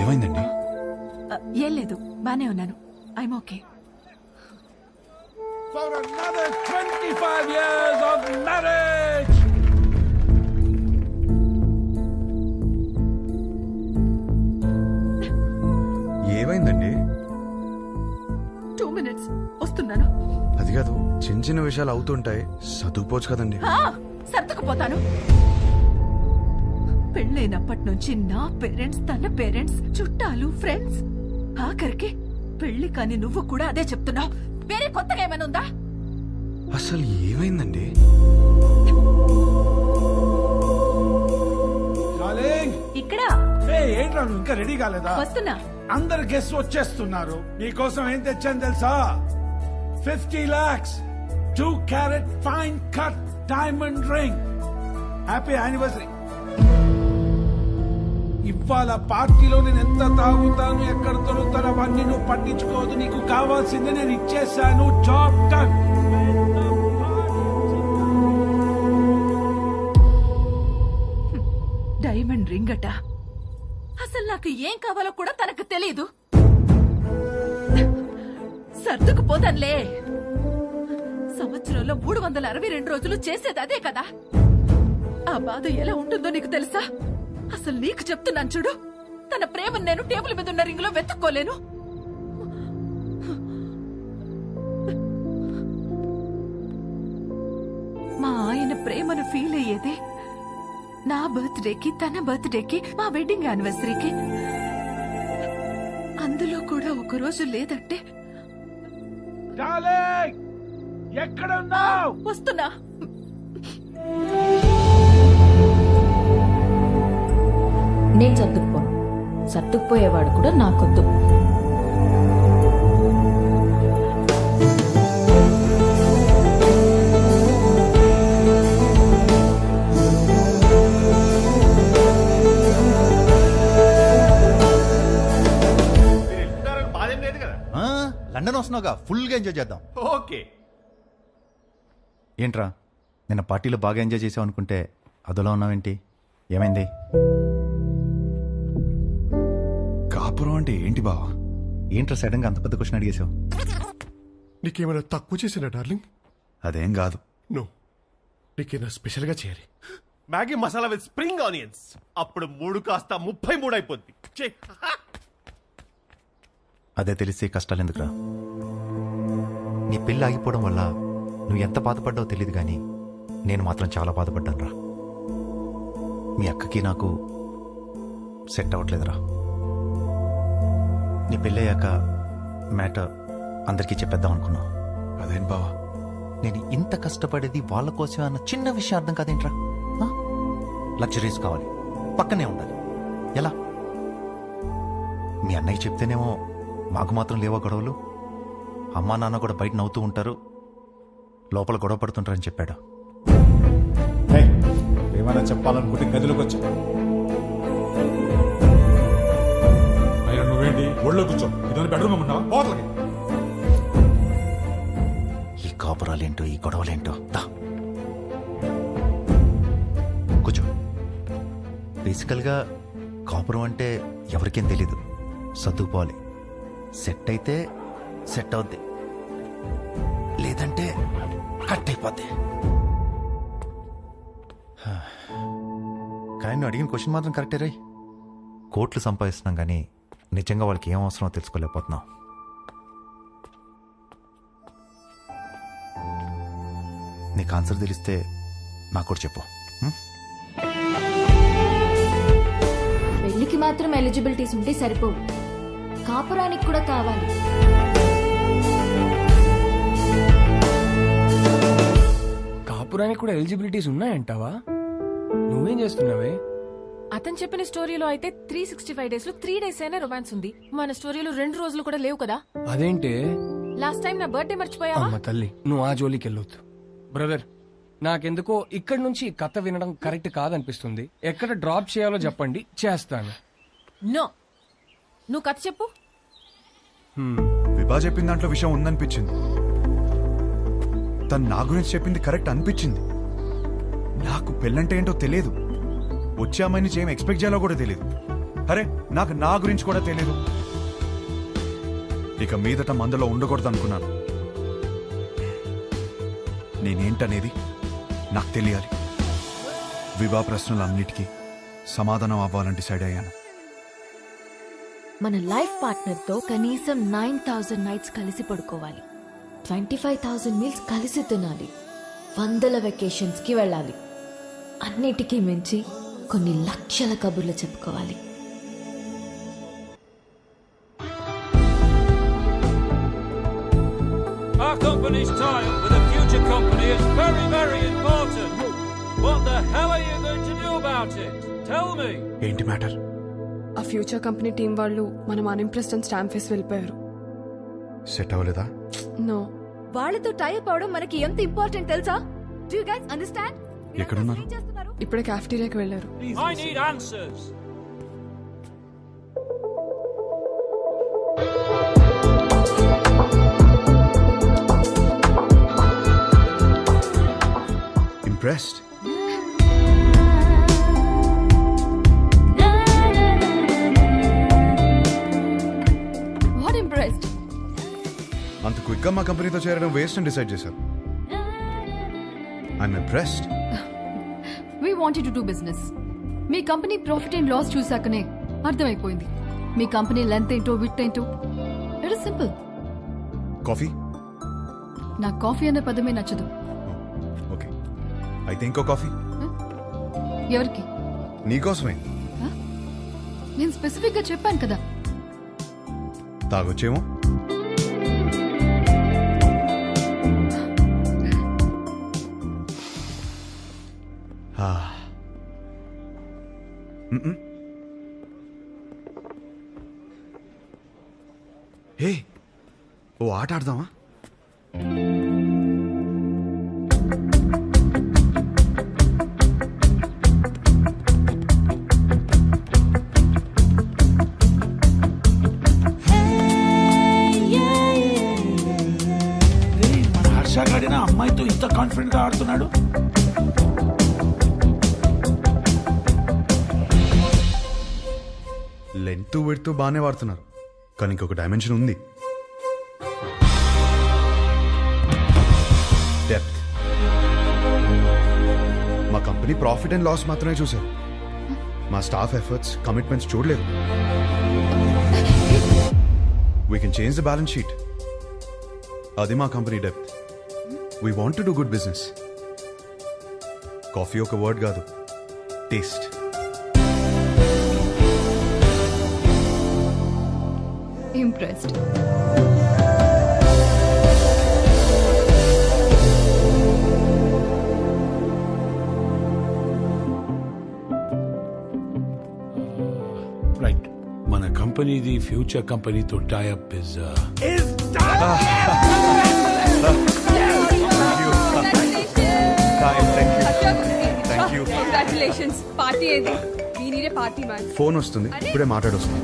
ఏమైందండి? ఏం లేదు, బానే ఉన్నాను. I'm okay. For another 25 years of marriage! ఏమైందండి? 2 minutes వస్తున్నాను. అది కాదు, చిన్న చిన్న విషయాలు అవుతుంటాయి, సర్దుకుపోవచ్చు కదండి. సర్దుకుపోతాను. పెళ్ళైనప్పటి నుంచి నా పేరెంట్స్, తన పేరెంట్స్, చుట్టాలు, ఫ్రెండ్స్, ఆఖరికి పెళ్లి కాని నువ్వు కూడా అదే చెప్తున్నావు. వేరే కొత్తగా ఏమైనా ఉందా? అసలు ఏమైందండి? ఇక్కడ ఏంట్రా నువ్వు ఇంకా రెడీ కాలేదా? వస్తున్నా. అందరు గెస్ట్ వచ్చేస్తున్నారు. నీకోసం ఏం తెచ్చాను తెలుసా? 50 lakhs 2 carat fine cut diamond ring. Happy anniversary. ఇవాళ పార్టీలో నేను ఎంత తాగుతాను, ఎక్కడ దొరుకుతాను అవన్నీ నువ్వు పట్టించుకోవద్దు. నీకు కావాల్సింది నేను ఇచ్చేసాను. Job done. డైమండ్ రింగ్ అట. అసలు నాకు ఏం కావాలో కూడా తనకు తెలీదు. సర్దుకుపోతానులే. సంవత్సరంలో 362 రోజులు చేసేది అదే కదా. ఆ బాధ ఎలా ఉంటుందో నీకు తెలుసా? అసలు నీకు చెప్తున్నాను చూడు, తన ప్రేమను నేను టేబుల్ మీద ఉన్న రింగులో వెతుక్కోలేను. మా ఆయన ప్రేమను ఫీల్ అయ్యేదే నా బర్త్డేకి, తన బర్త్డేకి, మా వెడ్డింగ్ యానివర్సరీకి. అందులో కూడా ఒక రోజు లేదంటే ఎక్కడ ఉన్నావు? వస్తున్నా. నేను సర్దుకుపోను. సర్దుకుపోయేవాడు కూడా నాకొద్దు. లండన్ వస్తున్నావుగా, ఫుల్ గా ఎంజాయ్ చేద్దాం. ఓకే. ఏంట్రా నిన్న పార్టీలో బాగా ఎంజాయ్ చేసావు అనుకుంటే అదోలా ఉన్నావేంటి? ఏమైంది? కాపురం అంటే ఏంటి బావా? ఏంట్రా సడన్ గా అంత పెద్ద క్వశ్చన్ అడిగేసావు? నీకేమైనా తక్కువ చేసినా డార్లింగ్? అదేం కాదు. నో, నీకేమైనా స్పెషల్ గా చేయాలి. Maggi masala with spring onions. అప్పుడు 3 కాస్త 33 అయిపోద్ది. అదే తెలిస్తే కష్టాలు ఎందుకురా? నీ పెళ్ళి ఆగిపోవడం వల్ల నువ్వు ఎంత బాధపడ్డావో తెలియదు కానీ నేను మాత్రం చాలా బాధపడ్డాను రా. మీ అక్కకి నాకు సెట్ అవ్వట్లేదురా. నీ పెళ్ళయ్యాక మ్యాటర్ అందరికీ చెప్పేద్దాం అనుకున్నా. అదేం బావా, నేను ఇంత కష్టపడేది వాళ్ళ కోసమే అన్న చిన్న విషయం అర్థం కాదేంట్రా? లగ్జరీస్ కావాలి, పక్కనే ఉండాలి. ఎలా? మీ అన్నయ్య చెప్తేనేమో మాకు మాత్రం లేవా గొడవలు? అమ్మా నాన్న కూడా బయట నవ్వుతూ ఉంటారు, లోపల గొడవ పడుతుంటారని చెప్పాడు. ఏమైనా చెప్పాలనుకుంటే గదిలోకి వచ్చా. అయినా నువ్వేంటి ఒళ్ళో కూర్చో? ఇదని బెడ్రూమ్ ఉన్నావా? పోతలకి. ఈ కాపురాలేంటో, ఈ గొడవలేంటో. కూర్చో. బేసికల్గా కాపురం అంటే ఎవరికేం తెలీదు. సర్దుకుపోవాలి. సెట్ అయితే సెట్ అవుద్ది, లేదంటే కట్ అయిపోద్ది. కానీ నువ్వు అడిగిన క్వశ్చన్ మాత్రం కరెక్టే రై. కోట్లు సంపాదిస్తున్నాం కానీ నిజంగా వాళ్ళకి ఏం అవసరమో తెలుసుకోలేకపోతున్నాం. నీకు ఆన్సర్ తెలిస్తే నాకు కూడా చెప్పు. పెళ్లికి మాత్రం ఎలిజిబిలిటీస్ ఉంటే సరిపోవు, కాపురానికి కూడా కావాలి. కాపురానికి కూడా ఎలిజిబిలిటీస్ ఉన్నాయంటావా? నువ్వేం చేస్తున్నావే? అతను చెప్పిన స్టోరీలో అయితే 365 days లో 3 days అయినా రొమాన్స్ ఉంది. మన స్టోరీలో 2 రోజులు కూడా లేవు కదా. అదేంటే? లాస్ట్ టైం నా బర్త్డే మర్చిపోయావా? అమ్మ తల్లి, నువ్వు ఆ జోలికి వెళ్ళొద్దు. బ్రదర్, నాకెందుకో ఇక్కడి నుంచి కథ వినడం కరెక్ట్ కాదనిపిస్తుంది. ఎక్కడ డ్రాప్ చేయాలో చెప్పండి, చేస్తాను. నో, నువ్వు కథ చెప్పు. విభా చెప్పిన దాంట్లో విషయం ఉందనిపించింది. తను నా గురించి చెప్పింది కరెక్ట్ అనిపించింది. నాకు పెళ్ళంటే ఏంటో తెలియదు, వచ్చే అమ్మాయి నుంచి ఏం ఎక్స్పెక్ట్ చేయాలో కూడా తెలియదు. అరే నాకు నా గురించి కూడా తెలియదు. ఇక మీదట మందులో ఉండకూడదు అనుకున్నాను. నేనేంటనేది నాకు తెలియాలి. వివాహ ప్రశ్నలన్నిటికీ సమాధానం అవ్వాలని డిసైడ్ అయ్యాను. మన లైఫ్ పార్ట్నర్ తో కనీసం 9,000 నైట్స్ కలిసి పడుకోవాలి, 25,000 మీల్స్ కలిసి తినాలి, 100 వెకేషన్స్ కి వెళ్ళాలి. అన్నిటికీ మించి కొన్ని లక్షల కబుర్లు చెప్పుకోవాలి. Our company's tie-up with a future company is very, very important. What the hell are you going to do about it? Tell me. ఏంటి మ్యాటర్? ఆ ఫ్యూచర్ కంపెనీ టీం వాళ్ళు మనం అన్ఇంప్రెస్డ్ అని స్టాంప్ వేసి వెళ్ళిపోయారు. సెట్ అవ్వలేదా? నో. వాళ్ళతో టైప్ అవడం మనకి ఎంత ఇంపార్టెంట్ తెలుసా? Do you guys understand? ఎక్కడున్నారు? ఇప్పుడే కాఫ్టీరియాకి వెళ్ళారు. I need answers. Impressed? What impressed? అంత క్విక్ గా మా కంపెనీతో చేరడం వేస్ట్ అని డిసైడ్ చేశారు. I'm impressed. We wanted to do business. మీ కంపెనీ ప్రాఫిట్ అండ్ లాస్ చూసాకనే అర్థమైపోయింది. మీ కంపెనీ లెంత్ ఏంటో విత్ ఏంటో. It is simple. కాఫీ? నా కాఫీ అనే పదమే నచ్చదు. ఓకే, అయితే ఇంకో కాఫీ. ఎవరికి? నీకోసమే. నేను స్పెసిఫిక్ గా చెప్పాను కదా. తాగొచ్చేమో. హే, ఓ ఆట ఆడదామా? మన హర్ష గాడిన అమ్మాయితో ఇంత కాన్ఫిడెంట్ గా ఆడుతున్నాడు. లెంత్ విడ్త్ బాగానే వాడుతున్నారు, కానీ ఇంకొక డైమెన్షన్ ఉంది. డెప్త్. మా కంపెనీ ప్రాఫిట్ అండ్ లాస్ మాత్రమే చూశారు. మా స్టాఫ్ ఎఫర్ట్స్, కమిట్మెంట్స్ చూడలేదు. We can change the balance sheet. అది మా company depth. We want to do good business. Coffee ఒక వర్డ్ కాదు, టేస్ట్. ఇంప్రెస్డ్. రైట్, మన కంపెనీది ఫ్యూచర్ కంపెనీతో టైఅప్ ఇస్ కంగ్రాచులేషన్స్. పార్టీ ఏది? వీనిరే పార్టీ మ్యాన్. ఫోన్ వస్తుంది, ఇప్పుడే మాట్లాడొస్తుంది.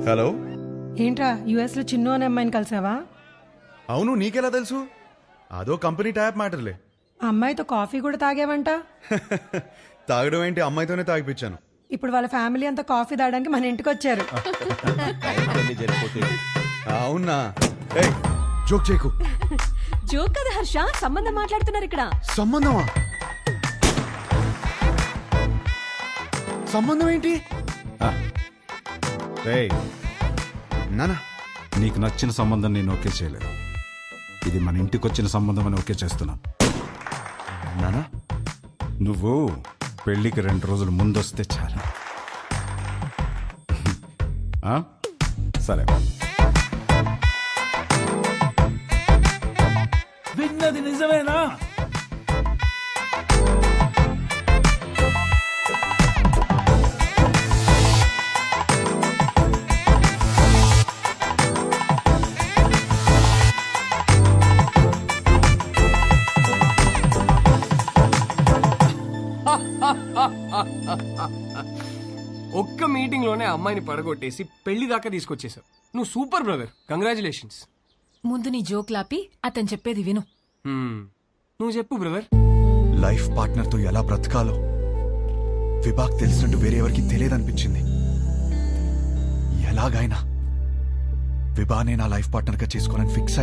హలో. ఏంట్రా యుఎస్ లో చిన్ను అనే అమ్మాయిని కలిసావా? అవును, నీకెలా తెలుసు? అదో కంపెనీ ట్యాప్ మ్యాటర్లే. ఆ అమ్మాయితో కాఫీ కూడా తాగావంట. తాగడం ఏంటి, అమ్మాయితోనే తాగిపించాను. ఇప్పుడు వాళ్ళ ఫ్యామిలీ అంతా కాఫీ తాగడానికి మన ఇంటికి వచ్చారు. అవునా? ఏయ్, జోక్ చేయకు. జోక్ కదా హర్ష, సంబంధం మాట్లాడుతున్నారు ఇక్కడ. సంబంధమా? సంబంధం ఏంటి? నానా, నీకు నచ్చిన సంబంధం నేను ఓకే చేయలేదు. ఇది మన ఇంటికి వచ్చిన సంబంధం అని ఓకే చేస్తున్నాను. నానా, నువ్వు పెళ్లికి 2 రోజులు ముందొస్తే చాలు. ఆ? సరే. విన్నది నిజమేనా? ఒక్క మీటింగ్ లోనే అమ్మాయిని పడగొట్టేసి పెళ్లి దాకా తీసుకొచ్చేసావు. నువ్వు సూపర్ బ్రదర్, కంగ్రాచులేషన్స్. ముందు నీ జోక్ లాపి అతను చెప్పేది విను. నువ్వు చెప్పు బ్రదర్. లైఫ్ పార్ట్నర్ తో ఎలా బ్రతకాలో విభాగ్ తెలిసినట్టు వేరే ఎవరికి తెలియదనిపించింది. ఎలాగైనా విభానే నా లైఫ్ పార్ట్నర్గా చేసుకోవాలని ఫిక్స్